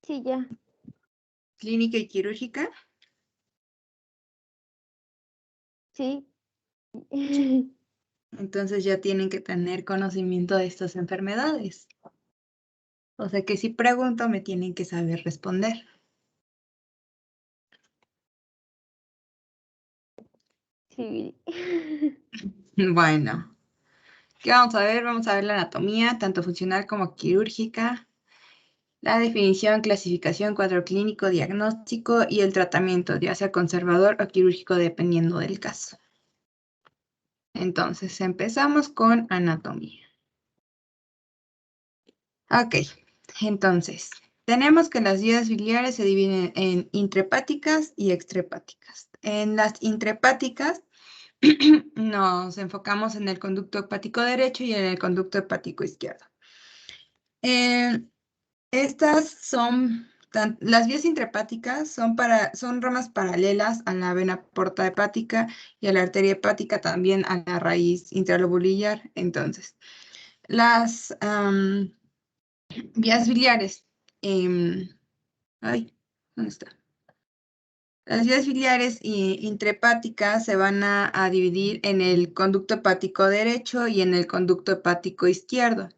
Sí, ya. ¿Clínica y quirúrgica? Sí. Entonces ya tienen que tener conocimiento de estas enfermedades. O sea que si pregunto me tienen que saber responder. Sí. Bueno, ¿qué vamos a ver? Vamos a ver la anatomía, tanto funcional como quirúrgica, la definición, clasificación, cuadro clínico, diagnóstico y el tratamiento, ya sea conservador o quirúrgico, dependiendo del caso. Entonces, empezamos con anatomía. Ok, entonces, tenemos que las vías biliares se dividen en intrahepáticas y extrahepáticas. En las intrahepáticas nos enfocamos en el conducto hepático derecho y en el conducto hepático izquierdo. Estas son, las vías intrahepáticas son ramas paralelas a la vena porta hepática y a la arteria hepática, también a la raíz intralobulillar. Entonces, las vías biliares, ¿dónde está? Las vías biliares intrahepáticas se van a dividir en el conducto hepático derecho y en el conducto hepático izquierdo.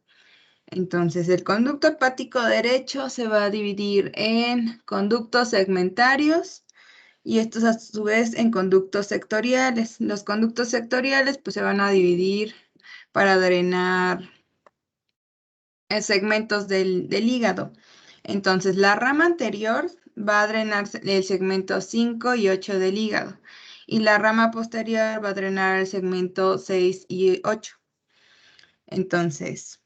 Entonces, el conducto hepático derecho se va a dividir en conductos segmentarios y estos a su vez en conductos sectoriales. Los conductos sectoriales pues se van a dividir para drenar segmentos del hígado. Entonces, la rama anterior va a drenar el segmento 5 y 8 del hígado y la rama posterior va a drenar el segmento 6 y 8. Entonces,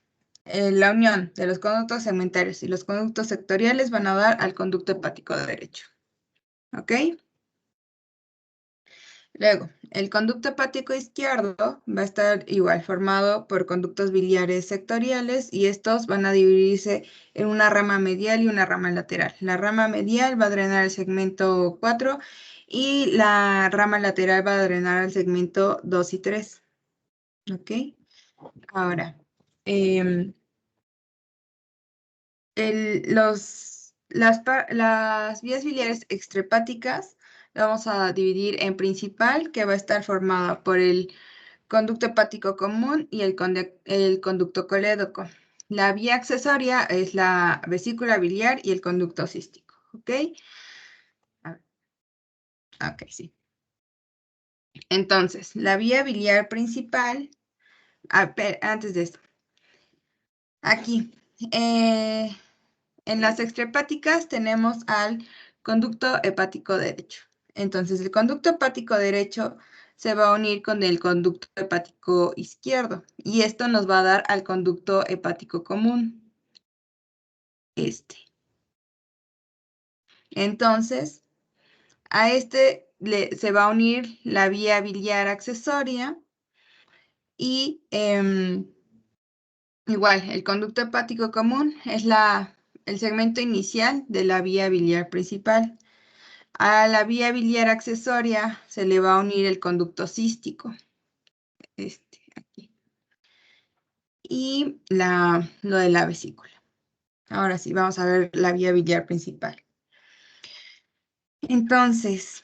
la unión de los conductos segmentarios y los conductos sectoriales van a dar al conducto hepático derecho. ¿Ok? Luego, el conducto hepático izquierdo va a estar igual formado por conductos biliares sectoriales y estos van a dividirse en una rama medial y una rama lateral. La rama medial va a drenar el segmento 4 y la rama lateral va a drenar el segmento 2 y 3. ¿Ok? Ahora, las vías biliares extrahepáticas la vamos a dividir en principal, que va a estar formada por el conducto hepático común y el conducto colédoco. La vía accesoria es la vesícula biliar y el conducto cístico. ¿Ok? Ok, sí. Entonces, la vía biliar principal, antes de esto, aquí, en las extrahepáticas tenemos al conducto hepático derecho. Entonces, el conducto hepático derecho se va a unir con el conducto hepático izquierdo y esto nos va a dar al conducto hepático común. Entonces, a se va a unir la vía biliar accesoria y igual, el conducto hepático común es el segmento inicial de la vía biliar principal. A la vía biliar accesoria se le va a unir el conducto cístico. Aquí. Y lo de la vesícula. Ahora sí, vamos a ver la vía biliar principal. Entonces,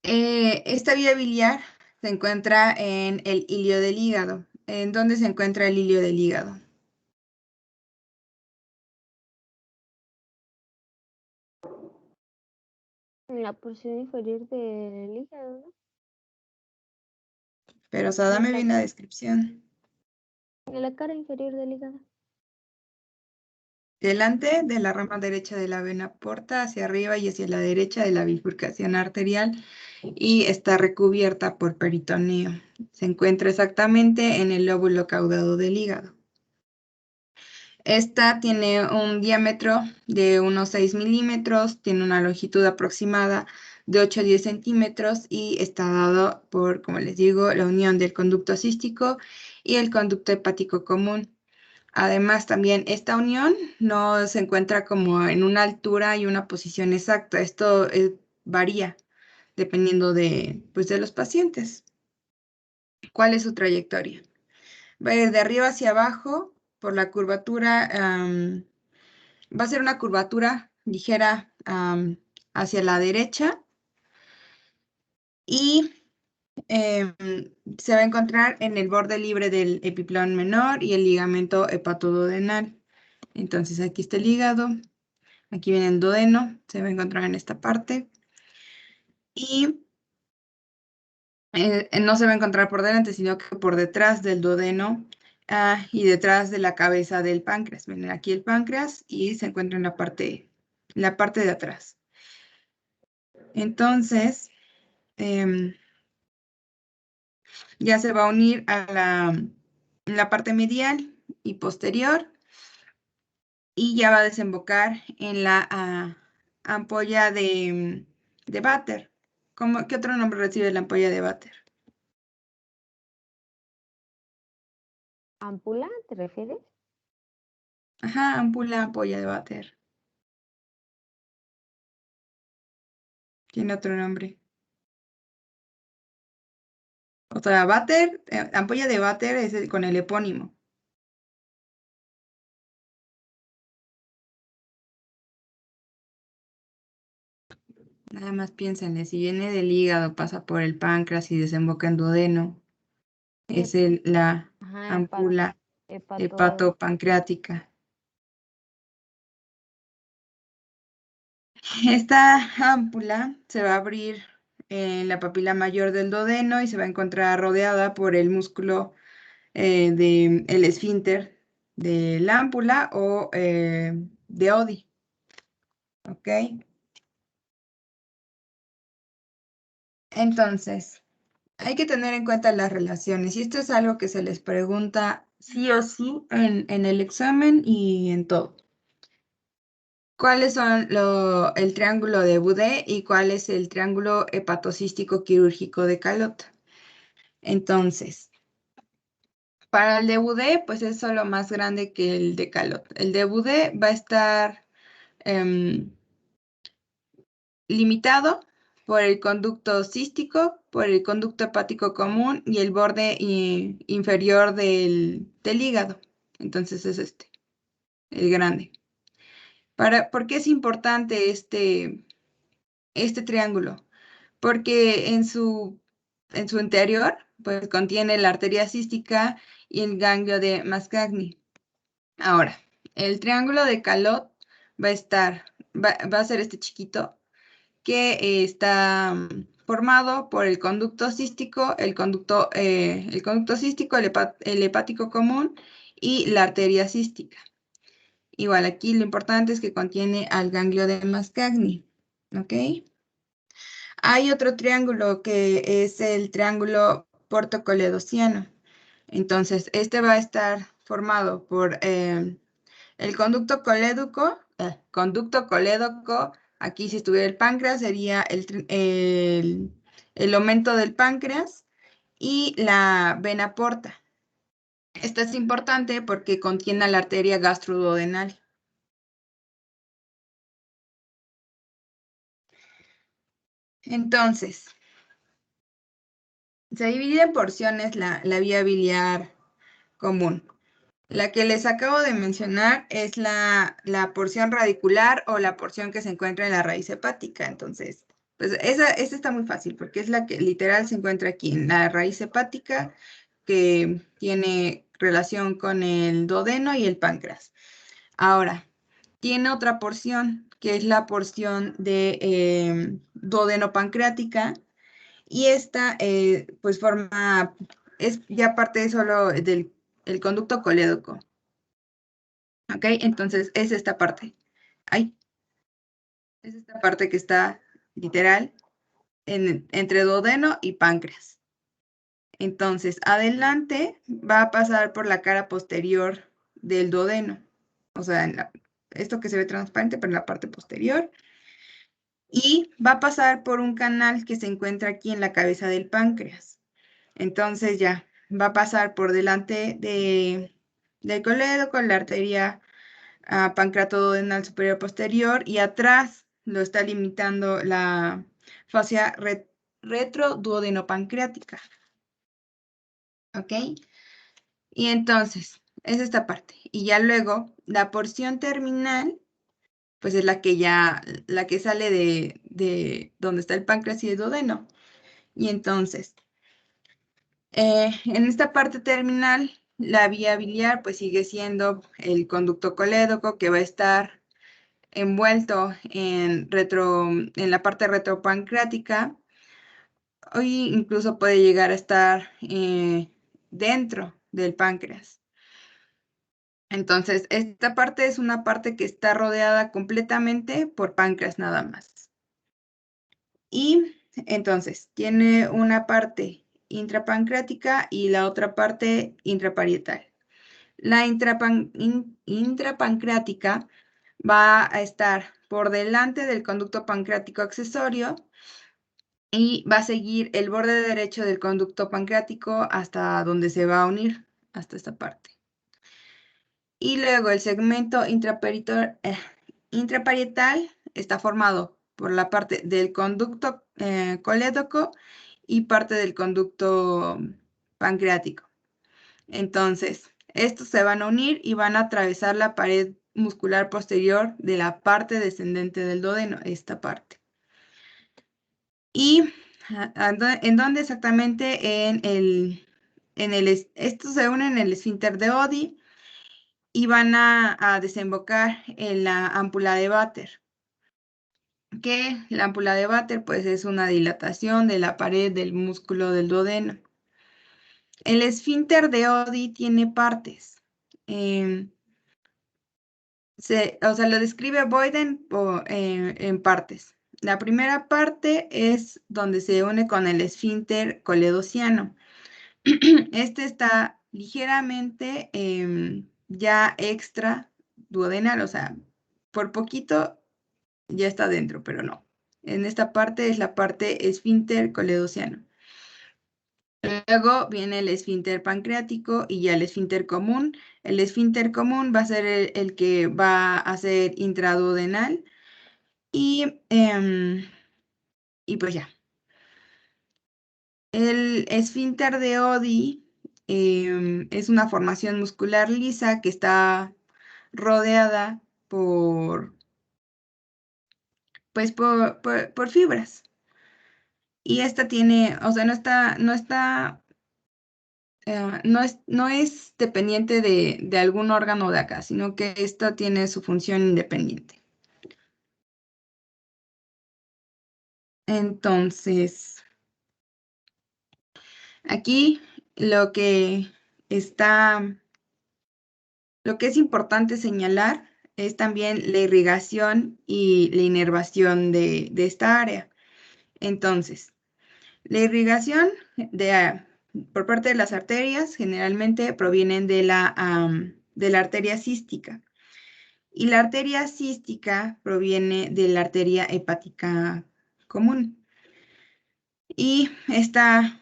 esta vía biliar se encuentra en el hilio del hígado. ¿En dónde se encuentra el hilio del hígado? En la porción inferior del hígado, ¿no? Pero, o sea, dame bien la descripción. En la cara inferior del hígado. Delante de la rama derecha de la vena porta, hacia arriba y hacia la derecha de la bifurcación arterial y está recubierta por peritoneo. Se encuentra exactamente en el lóbulo caudado del hígado. Esta tiene un diámetro de unos 6 milímetros, tiene una longitud aproximada de 8 a 10 centímetros y está dado por, como les digo, la unión del conducto cístico y el conducto hepático común. Además, también esta unión no se encuentra como en una altura y una posición exacta. Esto varía dependiendo pues, de los pacientes. ¿Cuál es su trayectoria? Va a ir de arriba hacia abajo por la curvatura va a ser una curvatura ligera hacia la derecha y se va a encontrar en el borde libre del epiplano menor y el ligamento hepatoduodenal. Entonces aquí está el hígado, aquí viene el duodeno, se va a encontrar en esta parte y no se va a encontrar por delante, sino que por detrás del duodeno y detrás de la cabeza del páncreas. Viene aquí el páncreas y se encuentra en la parte de atrás. Entonces, ya se va a unir a la parte medial y posterior y ya va a desembocar en la ampolla de Vater. ¿Qué otro nombre recibe la ampolla de Vater? ¿Ámpula, te refieres? Ajá, ampolla de Vater. Tiene otro nombre. O sea, Vater, ampolla de Vater es con el epónimo. Nada más piénsenle, si viene del hígado, pasa por el páncreas y desemboca en duodeno, es la Ajá, ámpula hepato. hepatopancreática. Esta ámpula se va a abrir en la papila mayor del duodeno y se va a encontrar rodeada por el músculo del esfínter de la ámpula o de Oddi. ¿Ok? Entonces, hay que tener en cuenta las relaciones y esto es algo que se les pregunta sí o sí en el examen y en todo. ¿Cuáles son el triángulo de Boudet y cuál es el triángulo hepatocístico quirúrgico de Calot? Entonces, para el de Boudet, pues es solo más grande que el de Calot. El de Boudet va a estar limitado por el conducto cístico, por el conducto hepático común y el borde inferior del hígado. Entonces es el grande. ¿Por qué es importante este triángulo? Porque en su interior pues, contiene la arteria cística y el ganglio de Mascagni. Ahora, el triángulo de Calot va a ser este chiquito que está formado por el conducto cístico, el conducto cístico, el hepático común y la arteria cística. Igual aquí lo importante es que contiene al ganglio de Mascagni, ¿ok? Hay otro triángulo que es el triángulo portocoledociano. Entonces, este va a estar formado por el conducto colédoco, aquí si estuviera el páncreas sería el aumento del páncreas y la vena porta. Esta es importante porque contiene la arteria gastroduodenal. Entonces, se divide en porciones la vía biliar común. La que les acabo de mencionar es la porción radicular o la porción que se encuentra en la raíz hepática. Entonces, pues esa está muy fácil porque es la que literal se encuentra aquí en la raíz hepática que tiene relación con el duodeno y el páncreas. Ahora, tiene otra porción que es la porción de duodeno pancreática y esta pues es ya parte solo del el conducto colédoco. ¿Ok? Entonces es esta parte. Ay, es esta parte que está literal entre duodeno y páncreas. Entonces, adelante va a pasar por la cara posterior del duodeno. O sea, esto que se ve transparente, pero en la parte posterior. Y va a pasar por un canal que se encuentra aquí en la cabeza del páncreas. Entonces ya va a pasar por delante del colédoco, la arteria pancreatoduodenal superior posterior y atrás lo está limitando la fascia retroduodenopancreática. ¿Ok? Y entonces, es esta parte. Y ya luego, la porción terminal pues es la que sale de donde está el páncreas y el duodeno. Y entonces, en esta parte terminal, la vía biliar pues sigue siendo el conducto colédoco, que va a estar envuelto en la parte retropancreática. Hoy incluso puede llegar a estar dentro del páncreas. Entonces, esta parte es una parte que está rodeada completamente por páncreas nada más. Y entonces, tiene una parte intrapancreática y la otra parte intraparietal. La intrapancreática va a estar por delante del conducto pancreático accesorio y va a seguir el borde derecho del conducto pancreático hasta donde se va a unir, hasta esta parte. Y luego el segmento intraparietal está formado por la parte del conducto colédoco y parte del conducto pancreático. Entonces, estos se van a unir y van a atravesar la pared muscular posterior de la parte descendente del duodeno, esta parte. ¿Y en dónde exactamente? Estos se unen en el esfínter de Oddi y van a desembocar en la ámpula de Vater. Que la ámpula de Vater pues es una dilatación de la pared del músculo del duodeno. El esfínter de Oddi tiene partes. O sea, lo describe Boyden en partes. La primera parte es donde se une con el esfínter coledociano. Este está ligeramente ya extra duodenal, o sea, por poquito ya está dentro, pero no. En esta parte es la parte esfínter coledociano. Luego viene el esfínter pancreático y ya el esfínter común. El esfínter común va a ser el que va a ser intraduodenal y pues ya. El esfínter de Oddi es una formación muscular lisa que está rodeada pues por fibras. Y esta tiene, o sea, no es dependiente de algún órgano de acá, sino que esta tiene su función independiente. Entonces, aquí lo que es importante señalar es también la irrigación y la inervación de esta área. Entonces, la irrigación por parte de las arterias generalmente provienen de la arteria cística. Y la arteria cística proviene de la arteria hepática común. Y esta,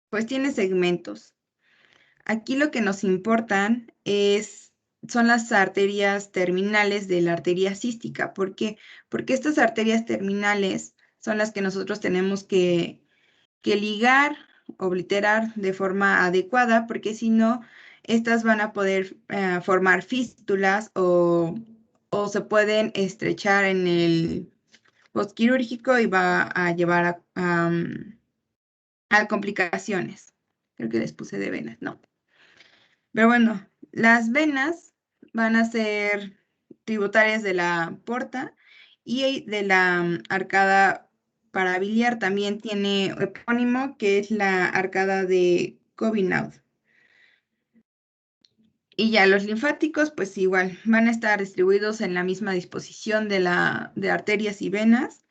pues tiene segmentos. Aquí lo que nos importan son las arterias terminales de la arteria cística. ¿Por qué? Porque estas arterias terminales son las que nosotros tenemos que ligar, obliterar de forma adecuada, porque si no, estas van a poder formar fístulas o se pueden estrechar en el postquirúrgico y va a llevar a complicaciones. Creo que les puse de venas, no. Pero bueno, las venas van a ser tributarias de la porta y de la arcada parabiliar. También tiene epónimo, que es la arcada de Covinaud. Y ya los linfáticos, pues igual, van a estar distribuidos en la misma disposición de arterias y venas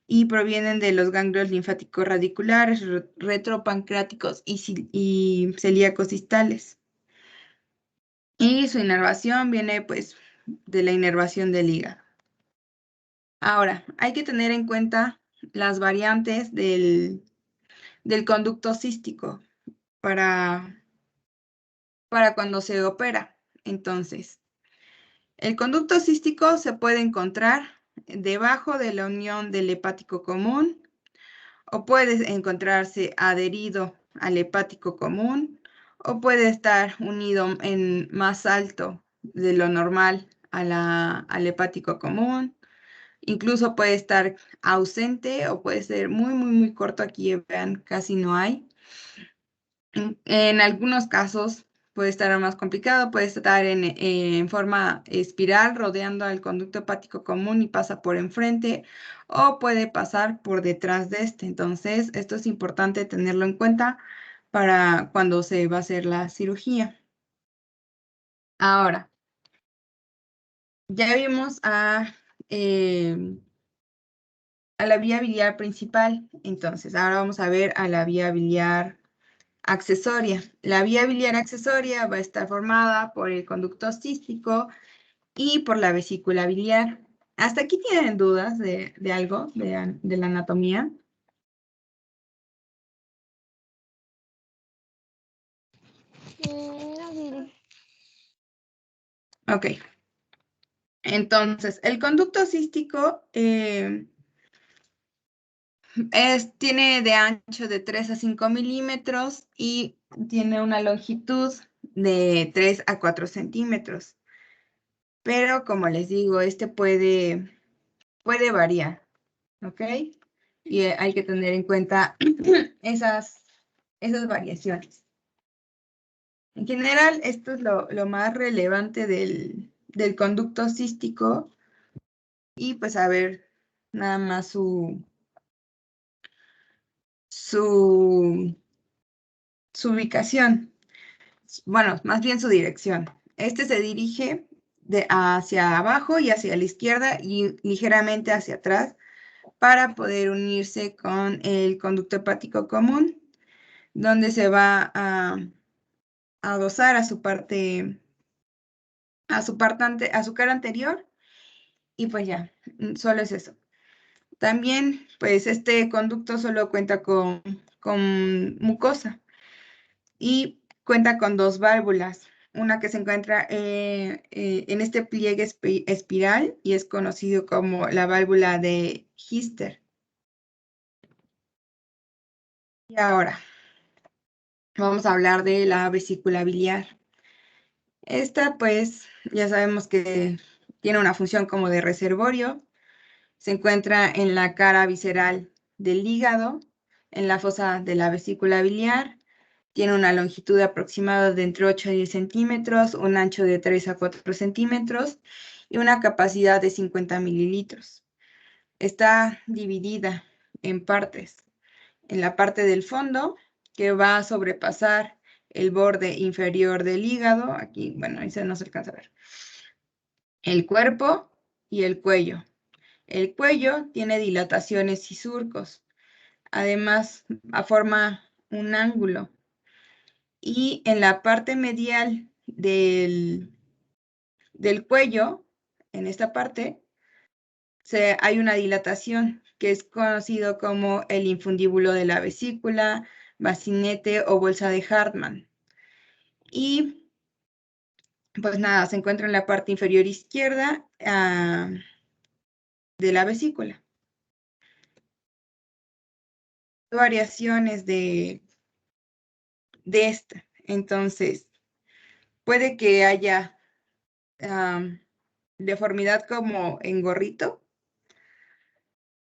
y provienen de los ganglios linfáticos radiculares, retropancreáticos y celíacos distales. Y su inervación viene pues de la inervación del hígado. Ahora, hay que tener en cuenta las variantes del conducto cístico para cuando se opera. Entonces, el conducto cístico se puede encontrar debajo de la unión del hepático común o puede encontrarse adherido al hepático común o puede estar unido en más alto de lo normal al hepático común. Incluso puede estar ausente o puede ser muy, muy, muy corto. Aquí vean, casi no hay. En algunos casos puede estar más complicado, puede estar en forma espiral rodeando al conducto hepático común y pasa por enfrente o puede pasar por detrás de este. Entonces, esto es importante tenerlo en cuenta para cuando se va a hacer la cirugía. Ahora, ya vimos a la vía biliar principal, entonces ahora vamos a ver a la vía biliar accesoria. La vía biliar accesoria va a estar formada por el conducto cístico y por la vesícula biliar. ¿Hasta aquí tienen dudas de algo, de la anatomía? No, Viri. Ok. Entonces, el conducto cístico tiene de ancho de 3 a 5 milímetros y tiene una longitud de 3 a 4 centímetros. Pero como les digo, este puede variar, ¿ok? Y hay que tener en cuenta esas variaciones. En general, esto es lo más relevante del conducto cístico y pues a ver nada más su ubicación. Bueno, más bien su dirección. Este se dirige hacia abajo y hacia la izquierda y ligeramente hacia atrás para poder unirse con el conducto hepático común, donde se va a adosar a su cara anterior y pues ya, solo es eso. También, pues este conducto solo cuenta con mucosa y cuenta con dos válvulas, una que se encuentra en este pliegue espiral y es conocido como la válvula de Hister. Y ahora vamos a hablar de la vesícula biliar. Esta, pues, ya sabemos que tiene una función como de reservorio. Se encuentra en la cara visceral del hígado, en la fosa de la vesícula biliar. Tiene una longitud aproximada de entre 8 a 10 centímetros, un ancho de 3 a 4 centímetros y una capacidad de 50 mililitros. Está dividida en partes. En la parte del fondo, que va a sobrepasar el borde inferior del hígado, aquí, bueno, ahí no se alcanza a ver, el cuerpo y el cuello. El cuello tiene dilataciones y surcos. Además, forma un ángulo. Y en la parte medial del cuello, en esta parte, hay una dilatación que es conocido como el infundíbulo de la vesícula, bacinete o bolsa de Hartmann. Y pues nada, se encuentra en la parte inferior izquierda de la vesícula. Variaciones de esta. Entonces, puede que haya deformidad como en gorrito.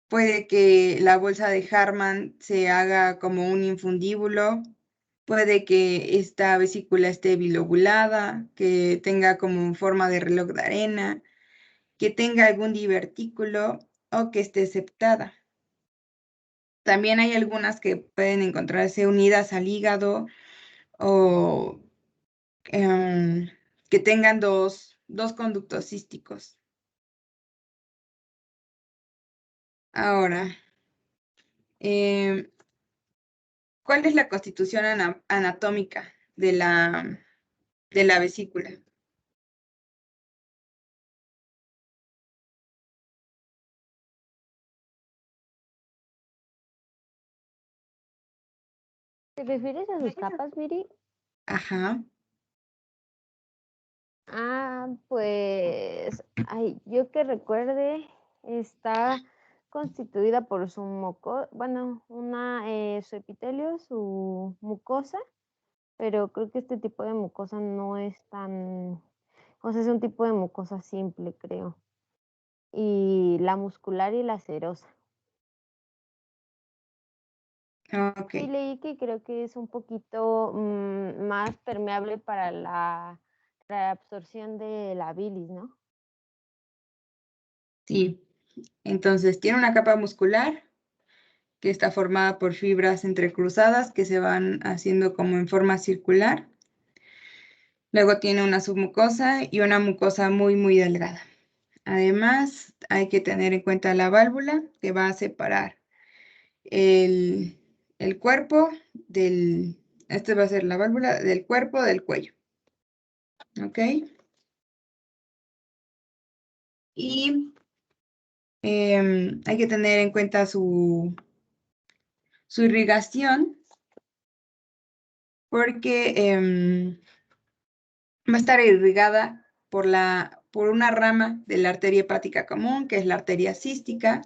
Puede que la bolsa de Hartmann se haga como un infundíbulo. Puede que esta vesícula esté bilobulada, que tenga como forma de reloj de arena, que tenga algún divertículo o que esté septada. También hay algunas que pueden encontrarse unidas al hígado o que tengan dos conductos císticos. Ahora, ¿cuál es la constitución anatómica de la vesícula? ¿Te refieres a sus capas, Viri? Ajá. Pues, ay, yo que recuerde, está constituida por su su epitelio, su mucosa, pero creo que este tipo de mucosa no es tan O sea, es un tipo de mucosa simple, creo. Y la muscular y la serosa. Ok, Y leí que creo que es un poquito más permeable para la reabsorción de la bilis, ¿no? sí. Entonces, tiene una capa muscular que está formada por fibras entrecruzadas que se van haciendo como en forma circular. Luego tiene una submucosa y una mucosa muy, muy delgada. Además, hay que tener en cuenta la válvula que va a separar el cuerpo del... Este va a ser la válvula del cuerpo del cuello. ¿Ok? Y hay que tener en cuenta su irrigación porque va a estar irrigada por una rama de la arteria hepática común, que es la arteria cística,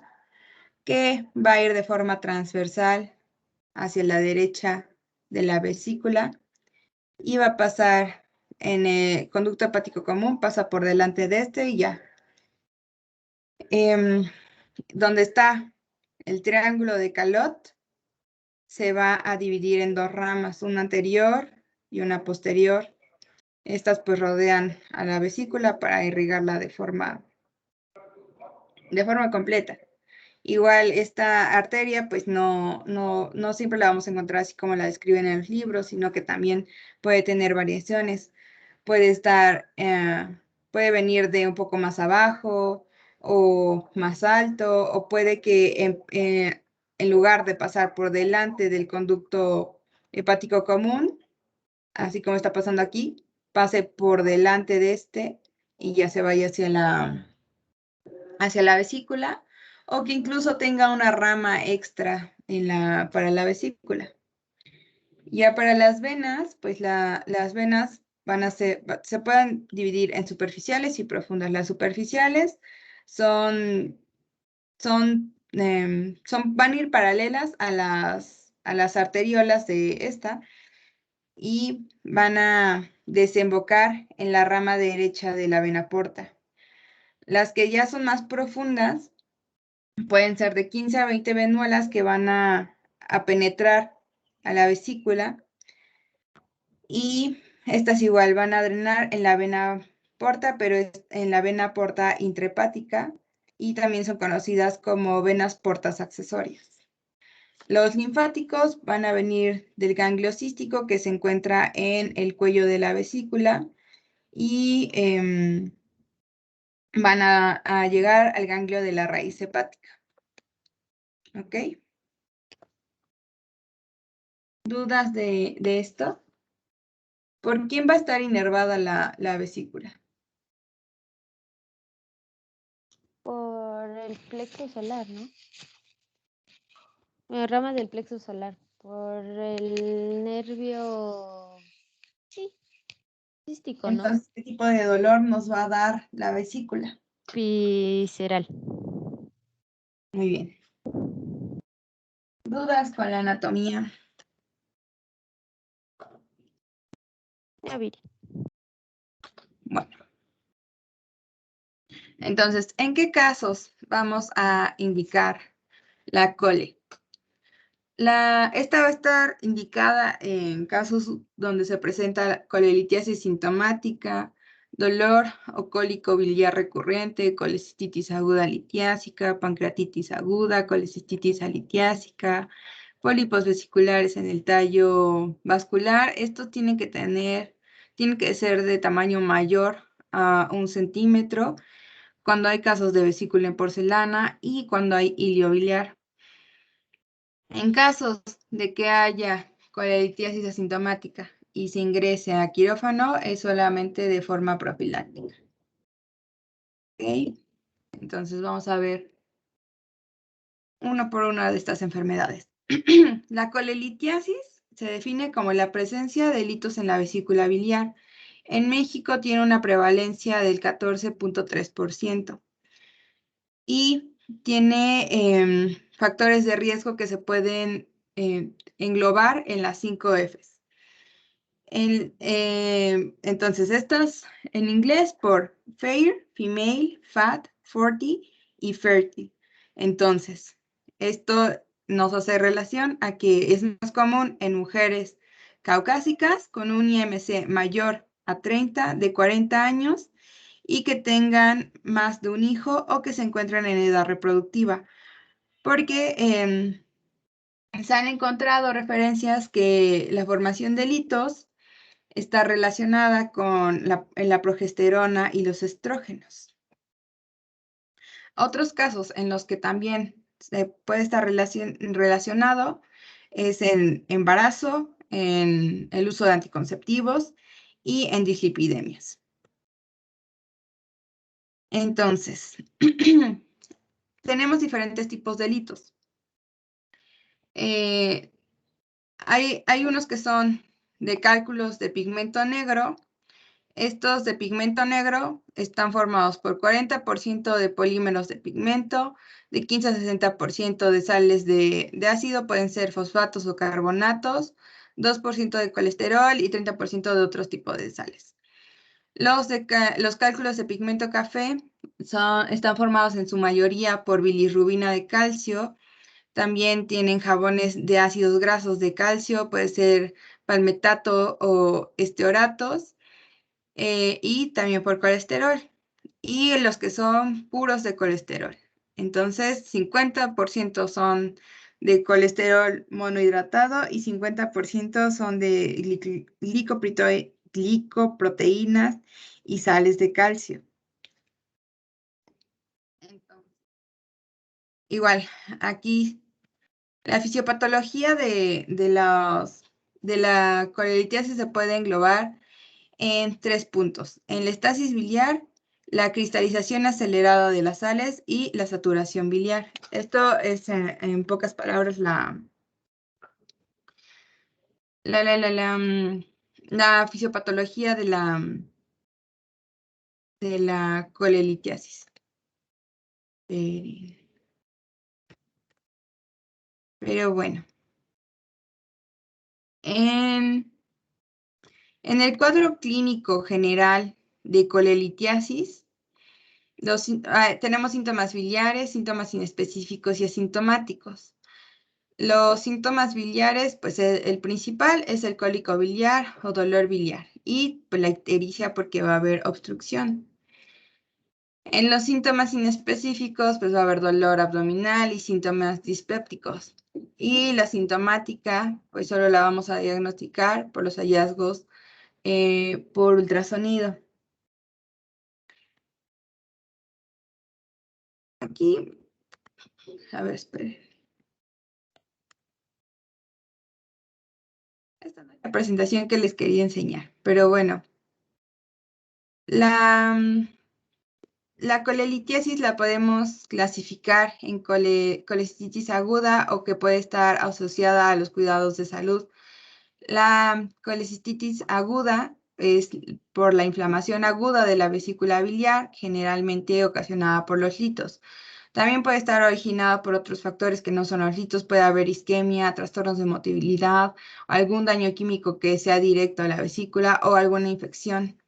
que va a ir de forma transversal hacia la derecha de la vesícula y va a pasar en el conducto hepático común, pasa por delante de este y ya. Donde está el triángulo de Calot, se va a dividir en dos ramas, una anterior y una posterior. Estas pues rodean a la vesícula para irrigarla de forma completa. Igual esta arteria pues no siempre la vamos a encontrar así como la describen en los libros, sino que también puede tener variaciones. Puede estar, puede venir de un poco más abajo o más alto, o puede que en lugar de pasar por delante del conducto hepático común, así como está pasando aquí, pase por delante de este y ya se vaya hacia la vesícula, o que incluso tenga una rama extra para la vesícula. Ya para las venas, pues las venas se pueden dividir en superficiales y profundas. Las superficiales van a ir paralelas a las arteriolas de esta y van a desembocar en la rama derecha de la vena porta. Las que ya son más profundas pueden ser de 15 a 20 venuelas que van a penetrar a la vesícula y estas igual van a drenar en la vena porta, pero es en la vena porta intrahepática y también son conocidas como venas portas accesorias. Los linfáticos van a venir del ganglio cístico que se encuentra en el cuello de la vesícula y van a llegar al ganglio de la raíz hepática. ¿Ok? ¿Dudas de esto? ¿Por quién va a estar inervada la vesícula? Por el plexo solar, ¿no? Rama del plexo solar. Por el nervio cístico, ¿no? Entonces, ¿qué tipo de dolor nos va a dar la vesícula? Visceral. Muy bien. ¿Dudas con la anatomía? A ver. Bueno. Entonces, ¿en qué casos vamos a indicar la cole? Esta va a estar indicada en casos donde se presenta colelitiasis sintomática, dolor o cólico biliar recurrente, colecistitis aguda litiásica, pancreatitis aguda, colecistitis alitiásica, pólipos vesiculares en el tallo vascular. Estos tienen que ser de tamaño mayor a 1 centímetro cuando hay casos de vesícula en porcelana y cuando hay hilio biliar. En casos de que haya colelitiasis asintomática y se ingrese a quirófano, es solamente de forma profiláctica. ¿Ok? Entonces vamos a ver uno por una de estas enfermedades. La colelitiasis se define como la presencia de litos en la vesícula biliar. En México tiene una prevalencia del 14.3% y tiene factores de riesgo que se pueden englobar en las 5 Fs. Entonces, estos en inglés por fair, female, fat, 40 y fertile. Entonces, esto nos hace relación a que es más común en mujeres caucásicas con un IMC mayor a 30 de 40 años y que tengan más de un hijo o que se encuentren en edad reproductiva. Porque se han encontrado referencias que la formación de litos está relacionada con la progesterona y los estrógenos. Otros casos en los que también se puede estar relacionado es en embarazo, en el uso de anticonceptivos y en dislipidemias. Entonces, tenemos diferentes tipos de litos. Hay unos que son de cálculos de pigmento negro. Estos de pigmento negro están formados por 40% de polímeros de pigmento, de 15 a 60% de sales de ácido, pueden ser fosfatos o carbonatos, 2% de colesterol y 30% de otros tipos de sales. Los cálculos de pigmento café están formados en su mayoría por bilirrubina de calcio. También tienen jabones de ácidos grasos de calcio, puede ser palmetato o estearatos, y también por colesterol. Y los que son puros de colesterol. Entonces, 50% son de colesterol monohidratado y 50% son de glicoproteínas y sales de calcio. Igual, aquí la fisiopatología de la colelitiasis se puede englobar en 3 puntos: en la estasis biliar, la cristalización acelerada de las sales y la saturación biliar. Esto es, en pocas palabras, la fisiopatología de la colelitiasis. Pero bueno, en el cuadro clínico general de colelitiasis, tenemos síntomas biliares, síntomas inespecíficos y asintomáticos. Los síntomas biliares, pues el principal es el cólico biliar o dolor biliar y pues, la ictericia porque va a haber obstrucción. En los síntomas inespecíficos, pues va a haber dolor abdominal y síntomas dispépticos. Y la sintomática, pues solo la vamos a diagnosticar por los hallazgos por ultrasonido. Aquí, a ver, esperen. Esta no es la presentación que les quería enseñar, pero bueno. La colelitiasis la podemos clasificar en colecistitis aguda o que puede estar asociada a los cuidados de salud. La colecistitis aguda es por la inflamación aguda de la vesícula biliar, generalmente ocasionada por los litos. También puede estar originada por otros factores que no son los litos. Puede haber isquemia, trastornos de motilidad, algún daño químico que sea directo a la vesícula o alguna infección.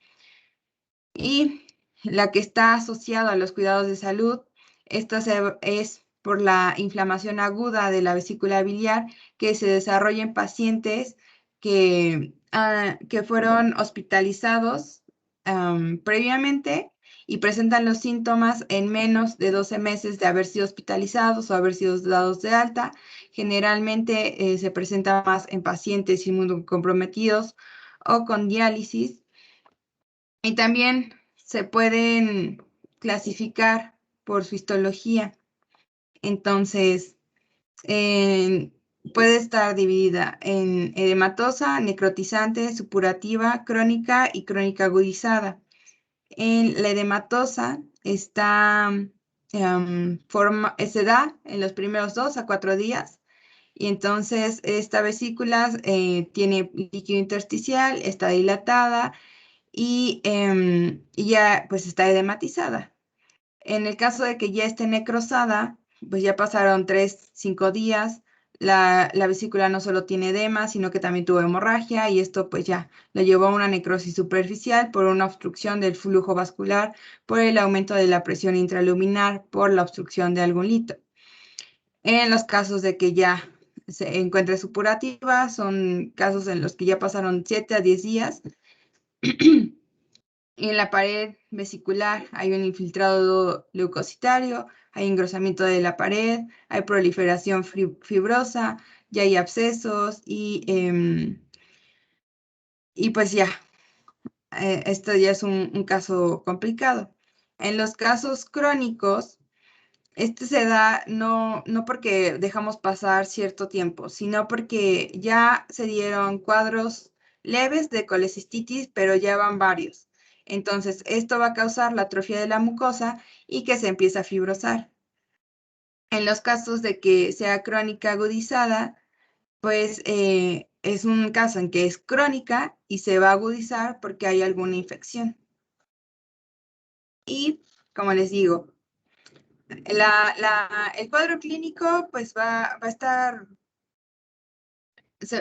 Y la que está asociada a los cuidados de salud, esta es por la inflamación aguda de la vesícula biliar que se desarrolla en pacientes que fueron hospitalizados previamente y presentan los síntomas en menos de 12 meses de haber sido hospitalizados o haber sido dados de alta. Generalmente se presenta más en pacientes inmunocomprometidos o con diálisis. Y también se pueden clasificar por su histología. Entonces, puede estar dividida en edematosa, necrotizante, supurativa, crónica y crónica agudizada. En la edematosa se da en los primeros 2 a 4 días. Y entonces esta vesícula tiene líquido intersticial, está dilatada y ya pues está edematizada. En el caso de que ya esté necrosada, pues ya pasaron 3, 5 días, la vesícula no solo tiene edema, sino que también tuvo hemorragia y esto pues ya lo llevó a una necrosis superficial por una obstrucción del flujo vascular, por el aumento de la presión intraluminar, por la obstrucción de algún lito. En los casos de que ya se encuentre supurativa, son casos en los que ya pasaron 7 a 10 días. En la pared vesicular hay un infiltrado leucocitario, hay engrosamiento de la pared, hay proliferación fibrosa, ya hay abscesos y pues ya, esto ya es un caso complicado. En los casos crónicos, este se da no porque dejamos pasar cierto tiempo, sino porque ya se dieron cuadros leves de colecistitis, pero ya van varios. Entonces, esto va a causar la atrofia de la mucosa y que se empieza a fibrosar. En los casos de que sea crónica agudizada, pues es un caso en que es crónica y se va a agudizar porque hay alguna infección. Y, como les digo, el cuadro clínico pues va a estar,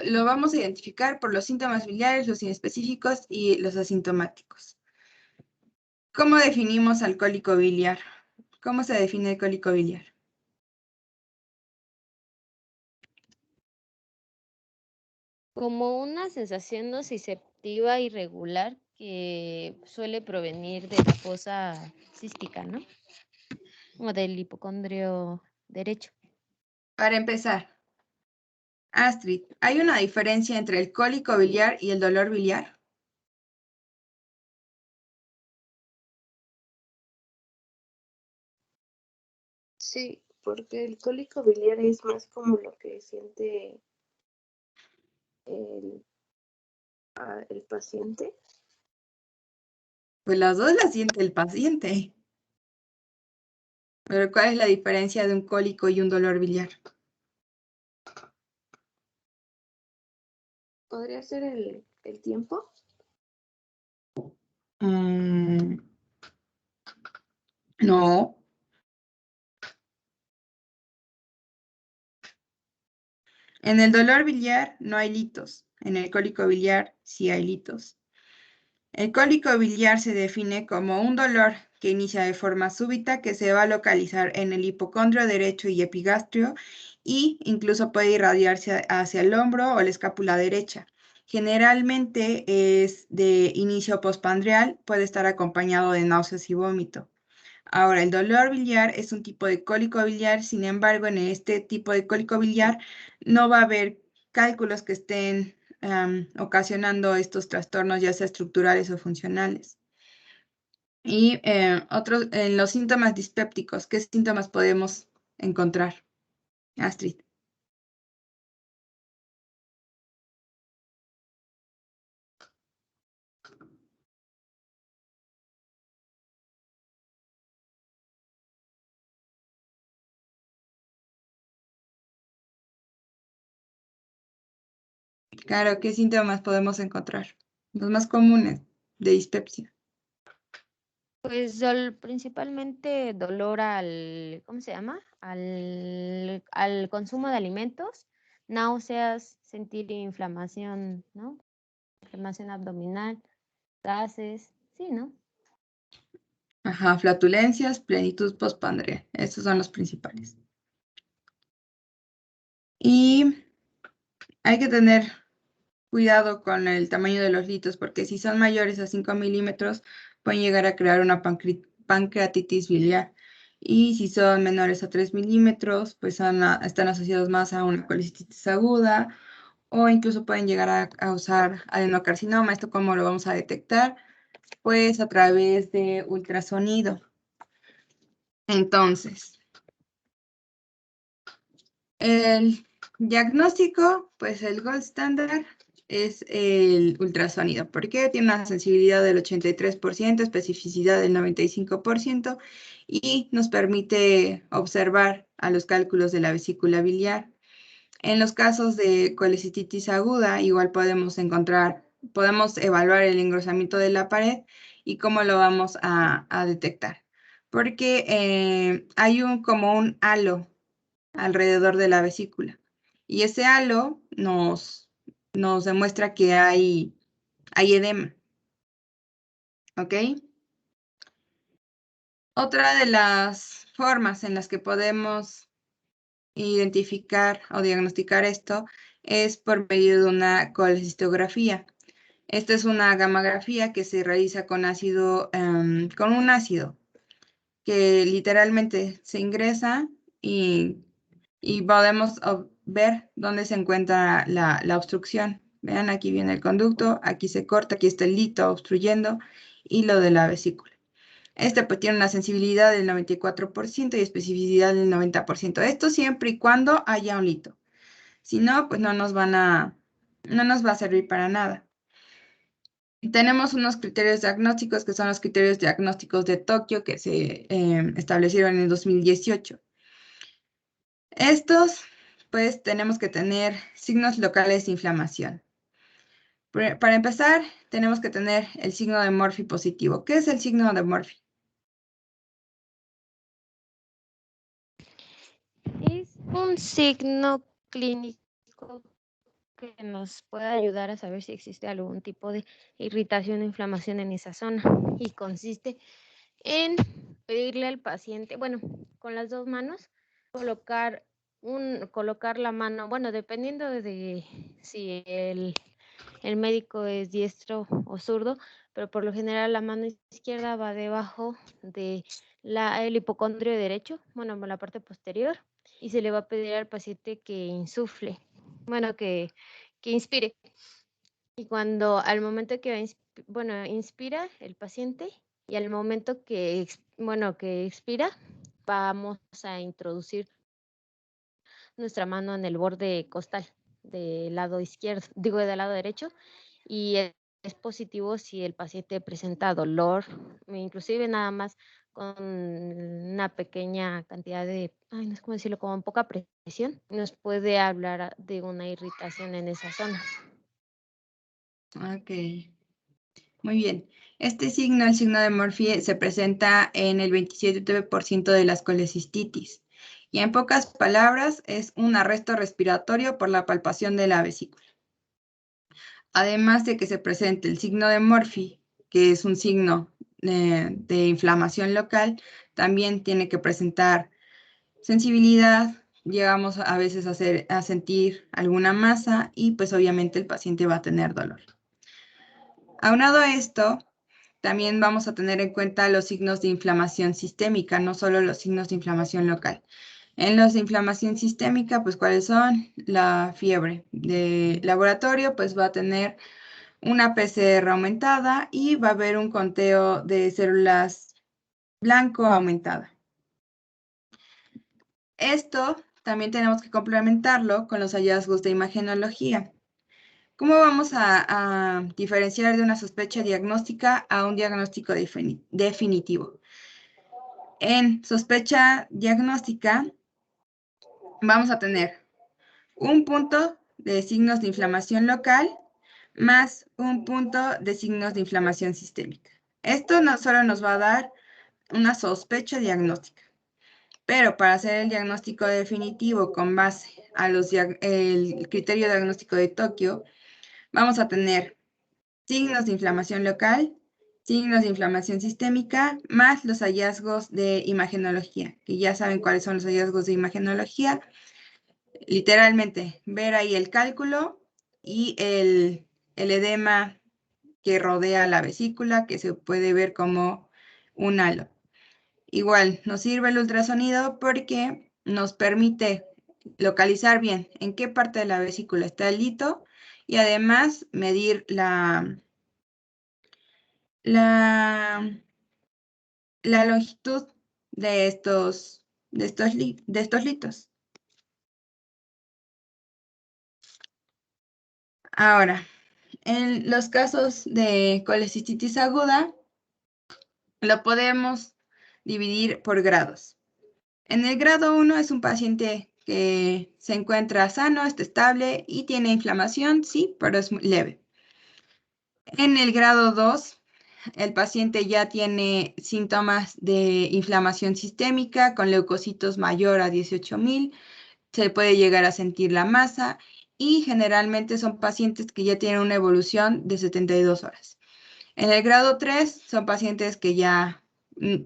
lo vamos a identificar por los síntomas biliares, los inespecíficos y los asintomáticos. ¿Cómo definimos al cólico biliar? ¿Cómo se define el cólico biliar? Como una sensación nociceptiva irregular que suele provenir de la fosa cística, ¿no? O del hipocondrio derecho. Para empezar, Astrid, ¿hay una diferencia entre el cólico biliar y el dolor biliar? Sí, porque el cólico biliar es más como lo que siente el, el paciente. Pues las dos las siente el paciente. Pero ¿cuál es la diferencia de un cólico y un dolor biliar? ¿Podría ser el tiempo? No. En el dolor biliar no hay litos. En el cólico biliar sí hay litos. El cólico biliar se define como un dolor que inicia de forma súbita, que se va a localizar en el hipocondrio derecho y epigastrio y incluso puede irradiarse hacia el hombro o la escápula derecha. Generalmente es de inicio postpandreal, puede estar acompañado de náuseas y vómito. Ahora, el dolor biliar es un tipo de cólico biliar, sin embargo, en este tipo de cólico biliar no va a haber cálculos que estén ocasionando estos trastornos, ya sea estructurales o funcionales. Y otros, en los síntomas dispépticos, ¿qué síntomas podemos encontrar, Astrid? Claro, ¿qué síntomas podemos encontrar? Los más comunes de dispepsia. Pues principalmente dolor al, ¿cómo se llama? Al consumo de alimentos, náuseas, sentir inflamación, ¿no? Inflamación abdominal, gases, sí, ¿no? Ajá, flatulencias, plenitud postpandreal. Estos son los principales. Y hay que tener cuidado con el tamaño de los litos, porque si son mayores a 5 milímetros, pueden llegar a crear una pancreatitis biliar. Y si son menores a 3 milímetros, pues están asociados más a una colecistitis aguda o incluso pueden llegar a causar adenocarcinoma. ¿Esto cómo lo vamos a detectar? Pues a través de ultrasonido. Entonces, el diagnóstico, pues el gold standard es el ultrasonido, porque tiene una sensibilidad del 83%, especificidad del 95% y nos permite observar a los cálculos de la vesícula biliar. En los casos de colecistitis aguda, igual podemos evaluar el engrosamiento de la pared y cómo lo vamos a detectar. Porque hay como un halo alrededor de la vesícula. Y ese halo nos demuestra que hay edema. ¿Ok? Otra de las formas en las que podemos identificar o diagnosticar esto es por medio de una colecistografía. Esta es una gamografía que se realiza con un ácido que literalmente se ingresa y podemos ver dónde se encuentra la obstrucción. Vean, aquí viene el conducto, aquí se corta, aquí está el lito obstruyendo y lo de la vesícula. Este pues tiene una sensibilidad del 94% y especificidad del 90%. Esto siempre y cuando haya un lito. Si no, pues no nos va a servir para nada. Tenemos unos criterios diagnósticos que son los criterios diagnósticos de Tokio que se establecieron en 2018. Estos, pues tenemos que tener signos locales de inflamación. Para empezar, tenemos que tener el signo de Murphy positivo. ¿Qué es el signo de Murphy? Es un signo clínico que nos puede ayudar a saber si existe algún tipo de irritación o inflamación en esa zona y consiste en pedirle al paciente, bueno, con las dos manos, colocar la mano, bueno, dependiendo de si el médico es diestro o zurdo, pero por lo general la mano izquierda va debajo de el hipocondrio derecho, bueno, la parte posterior, y se le va a pedir al paciente que insufle, bueno, que inspire. Y cuando al momento que inspira el paciente y al momento que expira, vamos a introducir nuestra mano en el borde costal del lado izquierdo, digo del lado derecho, y es positivo si el paciente presenta dolor, inclusive nada más con una pequeña cantidad de, no sé cómo decirlo, con poca presión, nos puede hablar de una irritación en esa zona. Ok, muy bien. Este signo, el signo de Murphy, se presenta en el 27% de las colecistitis. Y en pocas palabras, es un arresto respiratorio por la palpación de la vesícula. Además de que se presente el signo de Murphy, que es un signo de inflamación local, también tiene que presentar sensibilidad, llegamos a veces a sentir alguna masa y pues obviamente el paciente va a tener dolor. Aunado a esto, también vamos a tener en cuenta los signos de inflamación sistémica, no solo los signos de inflamación local. En los de inflamación sistémica, pues ¿cuáles son? La fiebre de laboratorio, pues va a tener una PCR aumentada y va a haber un conteo de células blanco aumentada. Esto también tenemos que complementarlo con los hallazgos de imagenología. ¿Cómo vamos a diferenciar de una sospecha diagnóstica a un diagnóstico definitivo? En sospecha diagnóstica vamos a tener un punto de signos de inflamación local más un punto de signos de inflamación sistémica. Esto no solo nos va a dar una sospecha diagnóstica, pero para hacer el diagnóstico definitivo con base a el criterio diagnóstico de Tokio, vamos a tener signos de inflamación local, signos de inflamación sistémica, más los hallazgos de imagenología, que ya saben cuáles son los hallazgos de imagenología. Literalmente, ver ahí el cálculo y el edema que rodea la vesícula, que se puede ver como un halo. Igual, nos sirve el ultrasonido porque nos permite localizar bien en qué parte de la vesícula está el lito y además medir la longitud de estos litos. Ahora, en los casos de colecistitis aguda, lo podemos dividir por grados. En el grado 1 es un paciente que se encuentra sano, está estable y tiene inflamación, sí, pero es leve. En el grado 2, el paciente ya tiene síntomas de inflamación sistémica con leucocitos mayor a 18,000, se puede llegar a sentir la masa y generalmente son pacientes que ya tienen una evolución de 72 horas. En el grado 3 son pacientes que ya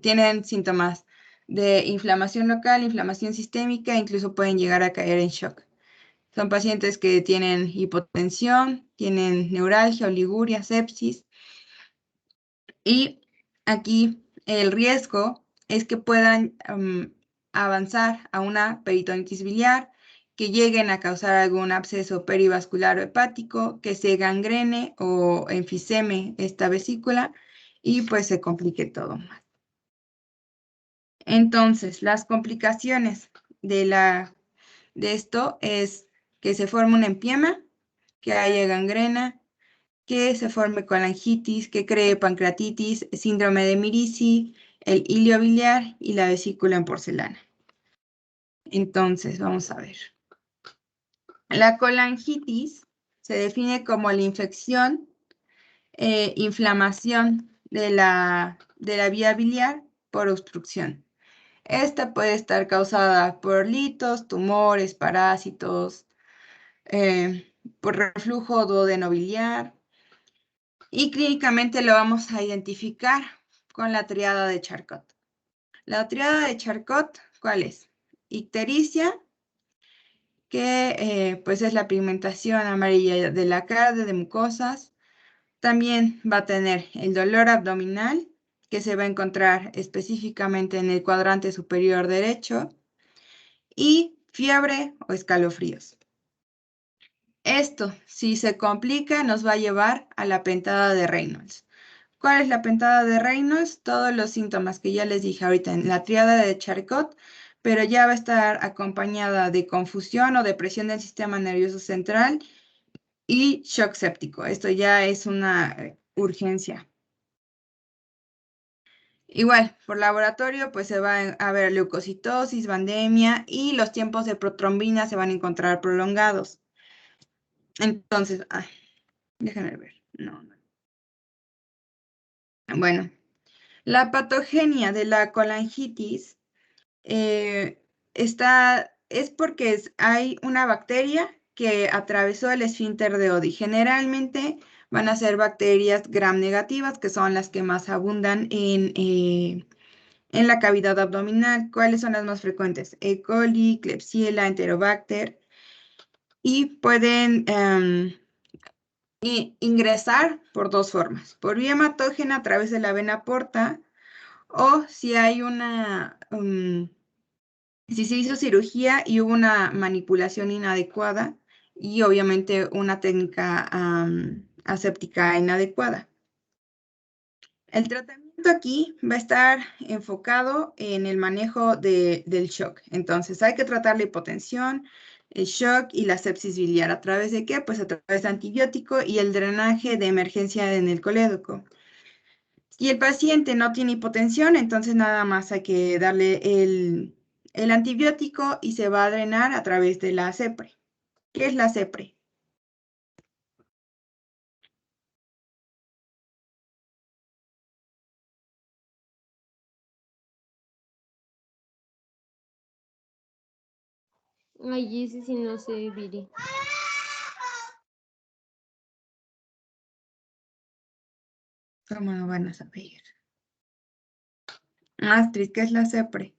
tienen síntomas de inflamación local, inflamación sistémica, incluso pueden llegar a caer en shock. Son pacientes que tienen hipotensión, tienen neuralgia, oliguria, sepsis. Y aquí el riesgo es que puedan avanzar a una peritonitis biliar, que lleguen a causar algún absceso perivascular o hepático, que se gangrene o enfiseme esta vesícula y pues se complique todo más. Entonces, las complicaciones de esto es que se forme un empiema, que haya gangrena, que se forme colangitis, que cree pancreatitis, síndrome de Mirici, el hilio biliar y la vesícula en porcelana. Entonces, vamos a ver. La colangitis se define como la infección, inflamación de la vía biliar por obstrucción. Esta puede estar causada por litos, tumores, parásitos, por reflujo duodenobiliar. Y clínicamente lo vamos a identificar con la triada de Charcot. La triada de Charcot, ¿cuál es? Ictericia, que pues es la pigmentación amarilla de la cara, de mucosas. También va a tener el dolor abdominal, que se va a encontrar específicamente en el cuadrante superior derecho, y fiebre o escalofríos. Esto, si se complica, nos va a llevar a la pentada de Reynolds. ¿Cuál es la pentada de Reynolds? Todos los síntomas que ya les dije ahorita en la triada de Charcot, pero ya va a estar acompañada de confusión o depresión del sistema nervioso central y shock séptico. Esto ya es una urgencia. Igual, por laboratorio, pues se va a ver leucocitosis, vandemia y los tiempos de protrombina se van a encontrar prolongados. Entonces, déjenme ver. No. Bueno, la patogenia de la colangitis es porque hay una bacteria que atravesó el esfínter de Oddi. Generalmente van a ser bacterias gram negativas, que son las que más abundan en la cavidad abdominal. ¿Cuáles son las más frecuentes? E. coli, Klebsiella, Enterobacter. Y pueden ingresar por dos formas. Por vía hematógena a través de la vena porta, o si hay si se hizo cirugía y hubo una manipulación inadecuada y obviamente una técnica aséptica inadecuada. El tratamiento aquí va a estar enfocado en el manejo del shock. Entonces hay que tratar la hipotensión, el shock y la sepsis biliar. ¿A través de qué? Pues a través de antibiótico y el drenaje de emergencia en el colédoco. Si el paciente no tiene hipotensión, entonces nada más hay que darle el antibiótico y se va a drenar a través de la CEPRE. ¿Qué es la CEPRE? Ay, ese sí no sé, Viri. ¿Cómo no van a saber? Astrid, ¿qué es la CEPRE?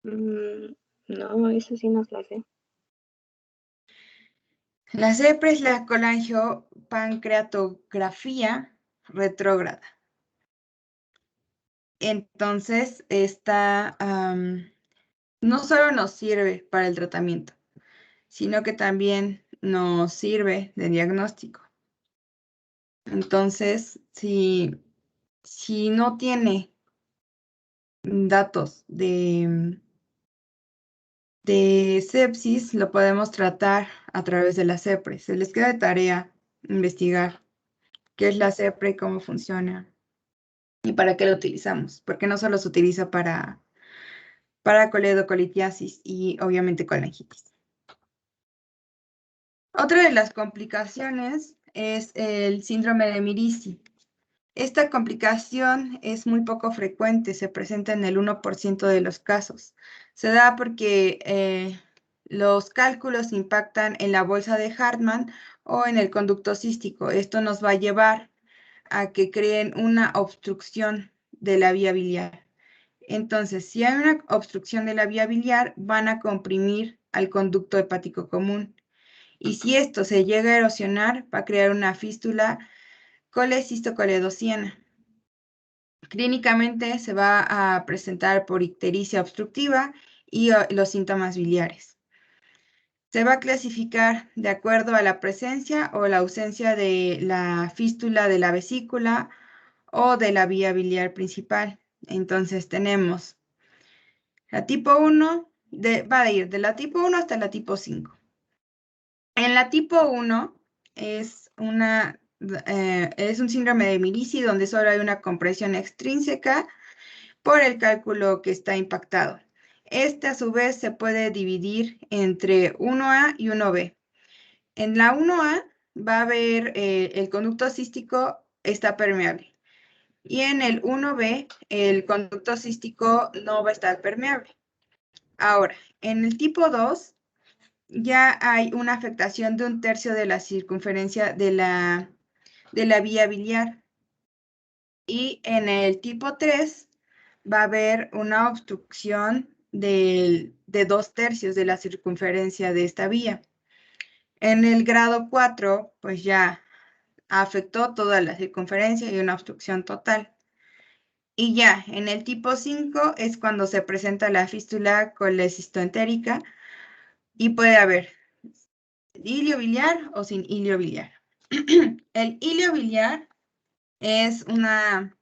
No, eso sí no lo sé. La CEPRE es la colangiopancreatografía retrógrada. Entonces, esta no solo nos sirve para el tratamiento, sino que también nos sirve de diagnóstico. Entonces, si no tiene datos de sepsis, lo podemos tratar a través de la CEPRE. Se les queda de tarea investigar qué es la CEPRE, cómo funciona y para qué lo utilizamos, porque no solo se utiliza para coledocolitiasis y obviamente colangitis. Otra de las complicaciones es el síndrome de Mirici. Esta complicación es muy poco frecuente, se presenta en el 1% de los casos. Se da porque los cálculos impactan en la bolsa de Hartmann o en el conducto cístico. Esto nos va a llevar a que creen una obstrucción de la vía biliar. Entonces, si hay una obstrucción de la vía biliar, van a comprimir al conducto hepático común. Y si esto se llega a erosionar, va a crear una fístula colecistocoledociana. Clínicamente se va a presentar por ictericia obstructiva y los síntomas biliares. Se va a clasificar de acuerdo a la presencia o la ausencia de la fístula de la vesícula o de la vía biliar principal. Entonces tenemos la tipo 1, va a ir de la tipo 1 hasta la tipo 5. En la tipo 1 es un síndrome de Mirici donde solo hay una compresión extrínseca por el cálculo que está impactado. Este a su vez se puede dividir entre 1A y 1B. En la 1A va a haber el conducto cístico está permeable. Y en el 1B el conducto cístico no va a estar permeable. Ahora, en el tipo 2 ya hay una afectación de 1/3 de la circunferencia de la vía biliar. Y en el tipo 3 va a haber una obstrucción de 2/3 de la circunferencia de esta vía. En el grado 4, pues ya afectó toda la circunferencia y una obstrucción total. Y ya, en el tipo 5 es cuando se presenta la fístula colecistoentérica y puede haber hilio biliar o sin hilio biliar. El hilio biliar es una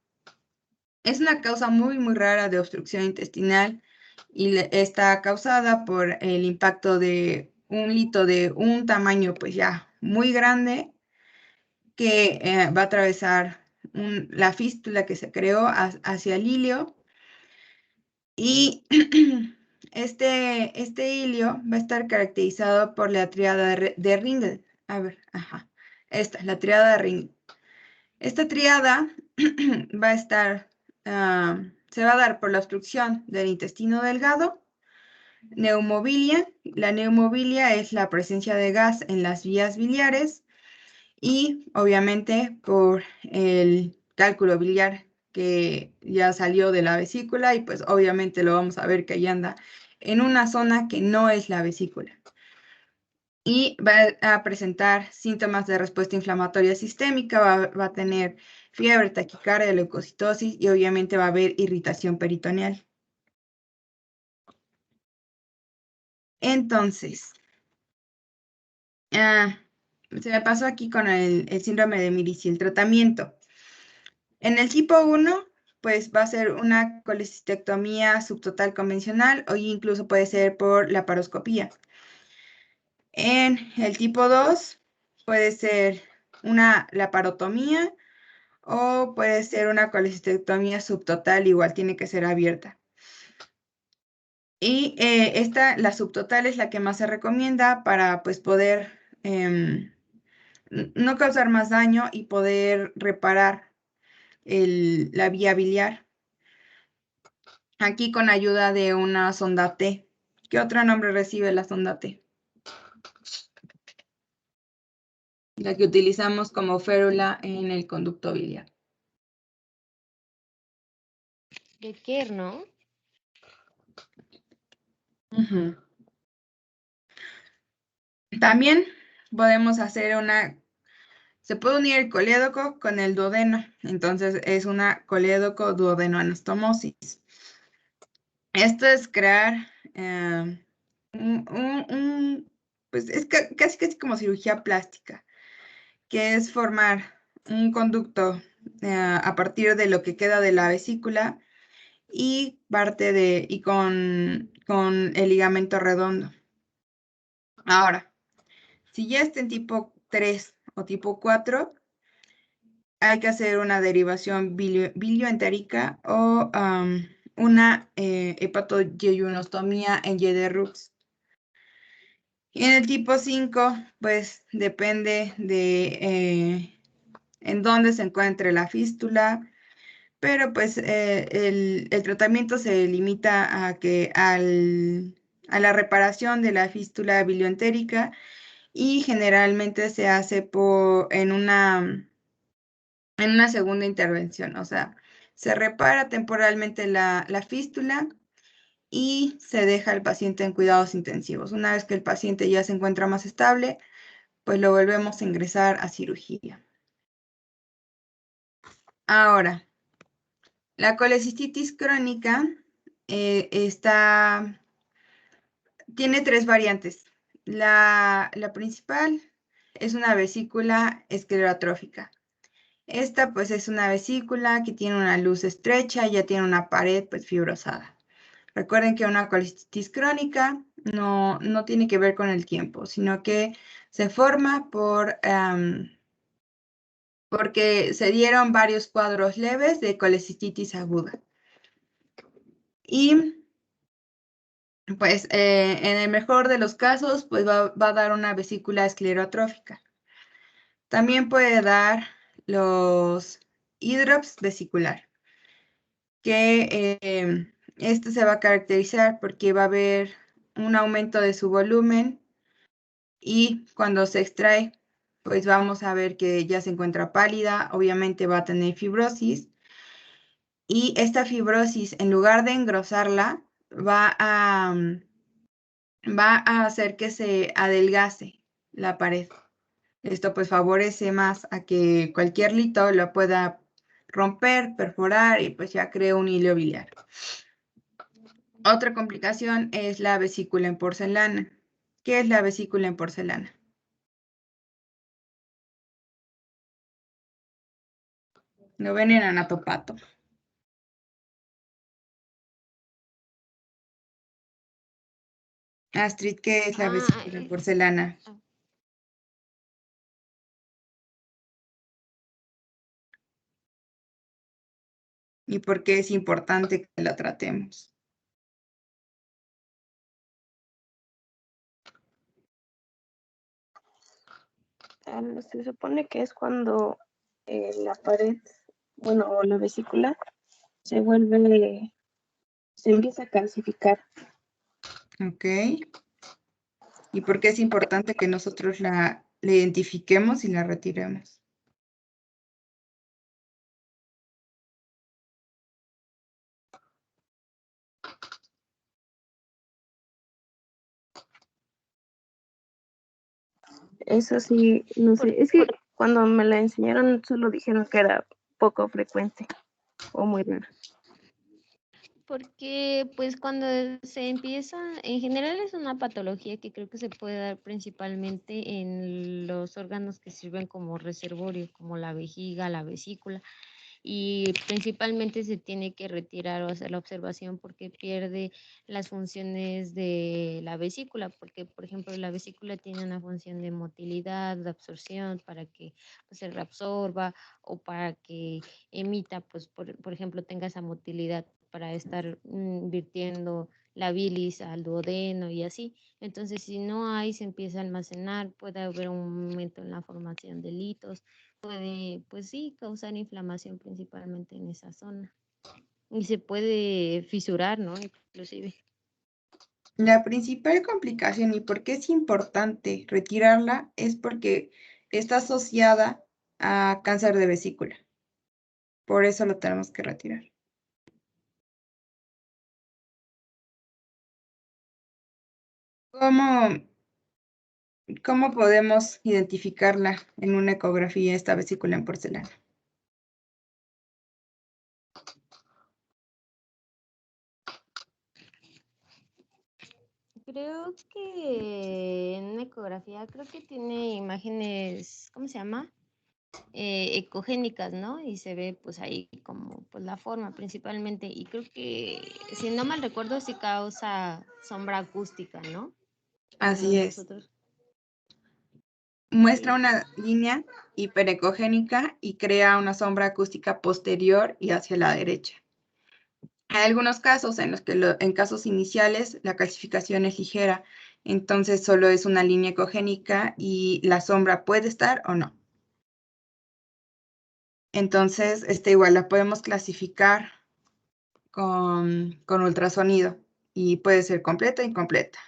causa muy, muy rara de obstrucción intestinal y está causada por el impacto de un lito de un tamaño pues ya muy grande que va a atravesar la fístula que se creó hacia el hilio. Y este hilio va a estar caracterizado por la tríada de Ringel. A ver, ajá. Esta es la tríada de Ringel. Esta tríada va a estar, se va a dar por la obstrucción del intestino delgado, neumobilia. La neumobilia es la presencia de gas en las vías biliares y obviamente por el cálculo biliar que ya salió de la vesícula y pues obviamente lo vamos a ver que ahí anda en una zona que no es la vesícula. Y va a presentar síntomas de respuesta inflamatoria sistémica, va a tener fiebre, taquicardia, leucocitosis y obviamente va a haber irritación peritoneal. Entonces, se me pasó aquí con el síndrome de Mirici, el tratamiento. En el tipo 1, pues va a ser una colecistectomía subtotal convencional o incluso puede ser por laparoscopía. En el tipo 2 puede ser una laparotomía o puede ser una colecistectomía subtotal, igual tiene que ser abierta. Y la subtotal es la que más se recomienda para pues poder no causar más daño y poder reparar la vía biliar. Aquí con ayuda de una sonda T. ¿Qué otro nombre recibe la sonda T? La que utilizamos como férula en el conducto biliar. De Kerr, ¿no? También podemos hacer se puede unir el colédoco con el duodeno, entonces es una colédoco-duodenoanastomosis. Esto es crear pues es casi como cirugía plástica, que es formar un conducto a partir de lo que queda de la vesícula y con el ligamento redondo. Ahora, si ya está en tipo 3 o tipo 4, hay que hacer una derivación bilioentérica o una hepatoyeyunostomía en Y de Rux. Y en el tipo 5, pues depende de en dónde se encuentra la fístula, pero pues el tratamiento se limita a la reparación de la fístula bilioentérica y generalmente se hace en una segunda intervención, o sea, se repara temporalmente la fístula y se deja al paciente en cuidados intensivos. Una vez que el paciente ya se encuentra más estable, pues lo volvemos a ingresar a cirugía. Ahora, la colecistitis crónica tiene 3 variantes. La principal es una vesícula esclerotrófica. Esta pues es una vesícula que tiene una luz estrecha y ya tiene una pared pues fibrosada. Recuerden que una colecistitis crónica no tiene que ver con el tiempo, sino que se forma porque se dieron varios cuadros leves de colecistitis aguda. Y pues en el mejor de los casos pues va a dar una vesícula esclerotrófica. También puede dar los hidrops vesicular, que este se va a caracterizar porque va a haber un aumento de su volumen y cuando se extrae, pues vamos a ver que ya se encuentra pálida, obviamente va a tener fibrosis y esta fibrosis, en lugar de engrosarla, va a hacer que se adelgace la pared. Esto pues favorece más a que cualquier lito lo pueda romper, perforar y pues ya crea un hilo biliar. Otra complicación es la vesícula en porcelana. ¿Qué es la vesícula en porcelana? Lo ven en anatopato. Astrid, ¿qué es la vesícula en porcelana? ¿Y por qué es importante que la tratemos? Se supone que es cuando la pared, bueno, o la vesícula se empieza a calcificar. Ok. ¿Y por qué es importante que nosotros la identifiquemos y la retiremos? Eso sí, no sé, es que cuando me la enseñaron solo dijeron que era poco frecuente o muy raro. Porque pues cuando se empieza, en general es una patología que creo que se puede dar principalmente en los órganos que sirven como reservorio, como la vejiga, la vesícula, y principalmente se tiene que retirar o hacer la observación porque pierde las funciones de la vesícula, porque por ejemplo la vesícula tiene una función de motilidad, de absorción, para que pues, se reabsorba o para que emita, pues por ejemplo tenga esa motilidad para estar virtiendo la bilis al duodeno y así. Entonces, si no hay, se empieza a almacenar, puede haber un aumento en la formación de litos, puede, pues sí, causar inflamación principalmente en esa zona. Y se puede fisurar, ¿no? Inclusive. La principal complicación y por qué es importante retirarla es porque está asociada a cáncer de vesícula. Por eso lo tenemos que retirar. ¿Cómo podemos identificarla en una ecografía, esta vesícula en porcelana? Creo que en una ecografía, creo que tiene imágenes, ¿cómo se llama? Ecogénicas, ¿no? Y se ve pues ahí como pues la forma principalmente. Y creo que, si no mal recuerdo, sí causa sombra acústica, ¿no? Así es. Nosotros. Muestra una línea hiperecogénica y crea una sombra acústica posterior y hacia la derecha. Hay algunos casos en los que en casos iniciales la calcificación es ligera, entonces solo es una línea ecogénica y la sombra puede estar o no. Entonces, igual la podemos clasificar con ultrasonido y puede ser completa e incompleta.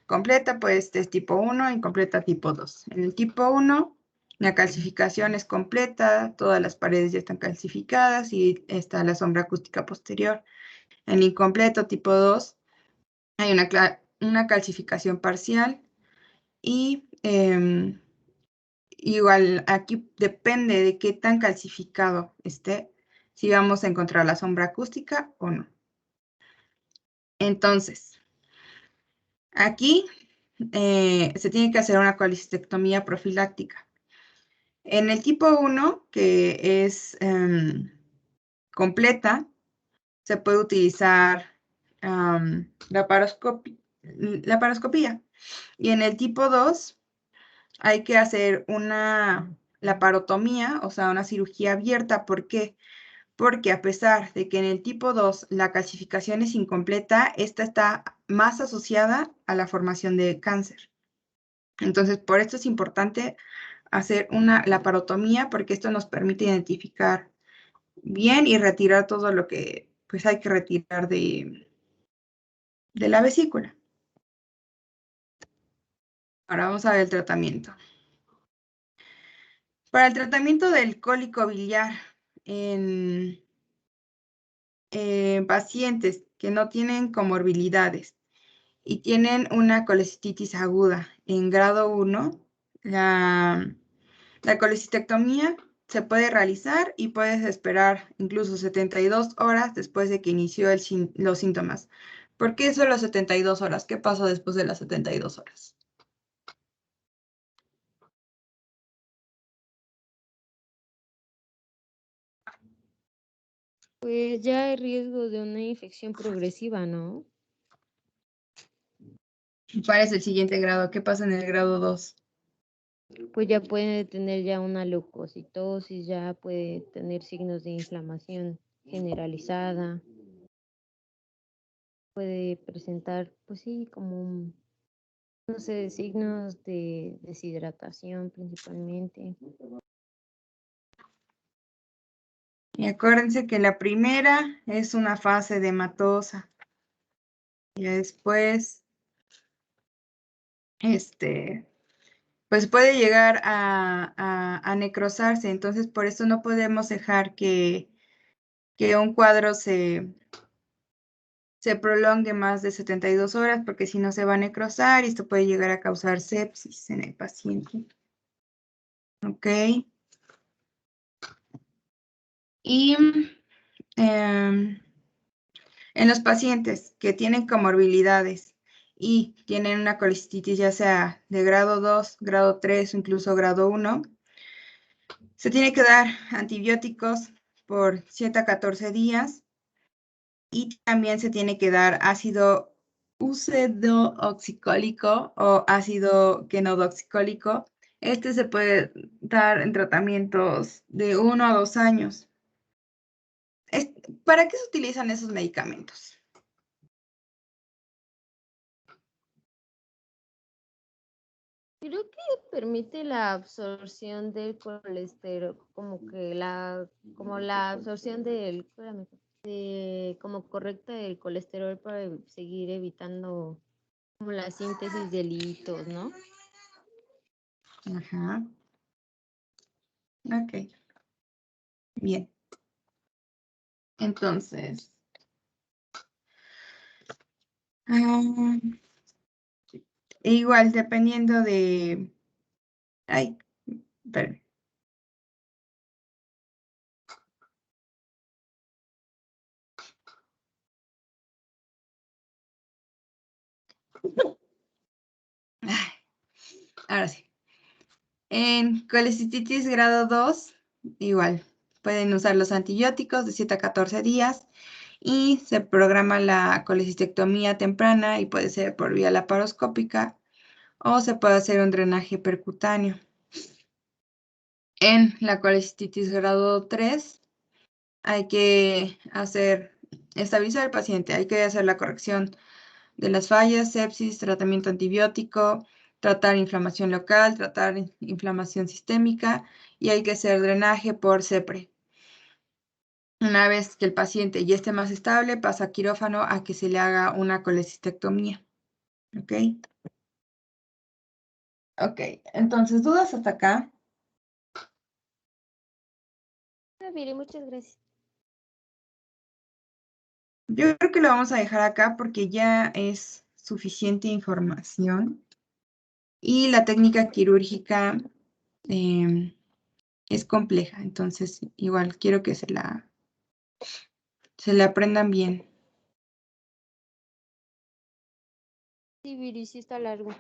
Completa, pues, es tipo 1, incompleta tipo 2. En el tipo 1, la calcificación es completa, todas las paredes ya están calcificadas y está la sombra acústica posterior. En el incompleto tipo 2, hay una calcificación parcial y igual aquí depende de qué tan calcificado esté, si vamos a encontrar la sombra acústica o no. Entonces, aquí se tiene que hacer una colecistectomía profiláctica. En el tipo 1, que es completa, se puede utilizar laparoscopía. Y en el tipo 2 hay que hacer una laparotomía, o sea, una cirugía abierta. ¿Por qué? Porque a pesar de que en el tipo 2 la calcificación es incompleta, esta está más asociada a la formación de cáncer. Entonces, por esto es importante hacer una laparotomía, porque esto nos permite identificar bien y retirar todo lo que pues hay que retirar de la vesícula. Ahora vamos a ver el tratamiento. Para el tratamiento del cólico biliar en pacientes que no tienen comorbilidades y tienen una colecistitis aguda en grado 1, la colecistectomía se puede realizar y puedes esperar incluso 72 horas después de que inició los síntomas. ¿Por qué solo 72 horas? ¿Qué pasa después de las 72 horas? Pues ya hay riesgo de una infección progresiva, ¿no? ¿Cuál es el siguiente grado? ¿Qué pasa en el grado 2? Pues ya puede tener ya una leucocitosis, ya puede tener signos de inflamación generalizada. Puede presentar, pues sí, como, no sé, signos de deshidratación principalmente. Y acuérdense que la primera es una fase de hematosa. Y después, pues puede llegar a necrosarse. Entonces, por eso no podemos dejar que un cuadro se prolongue más de 72 horas, porque si no se va a necrosar y esto puede llegar a causar sepsis en el paciente. ¿Ok? Y en los pacientes que tienen comorbilidades y tienen una colecistitis ya sea de grado 2, grado 3 o incluso grado 1, se tiene que dar antibióticos por 7 a 14 días y también se tiene que dar ácido ursodeoxicólico o ácido quenodoxicólico. Este se puede dar en tratamientos de 1 a 2 años. ¿Para qué se utilizan esos medicamentos? Creo que permite la absorción del colesterol, como la absorción como correcta del colesterol para seguir evitando como la síntesis de lípidos, ¿no? Ajá. Ok. Bien. Entonces, igual dependiendo de... Ay, espérame. Ahora sí. En colecistitis grado 2, igual, pueden usar los antibióticos de 7 a 14 días y se programa la colecistectomía temprana y puede ser por vía laparoscópica o se puede hacer un drenaje percutáneo. En la colecistitis grado 3 hay que estabilizar al paciente, hay que hacer la corrección de las fallas, sepsis, tratamiento antibiótico, tratar inflamación local, tratar inflamación sistémica y hay que hacer drenaje por CEPRE. Una vez que el paciente ya esté más estable, pasa a quirófano a que se le haga una colecistectomía. ¿Ok? Ok, entonces, ¿dudas hasta acá? Mire, muchas gracias. Yo creo que lo vamos a dejar acá porque ya es suficiente información. Y la técnica quirúrgica es compleja, entonces igual quiero que se la aprendan bien. Sí, Viri, sí está largo.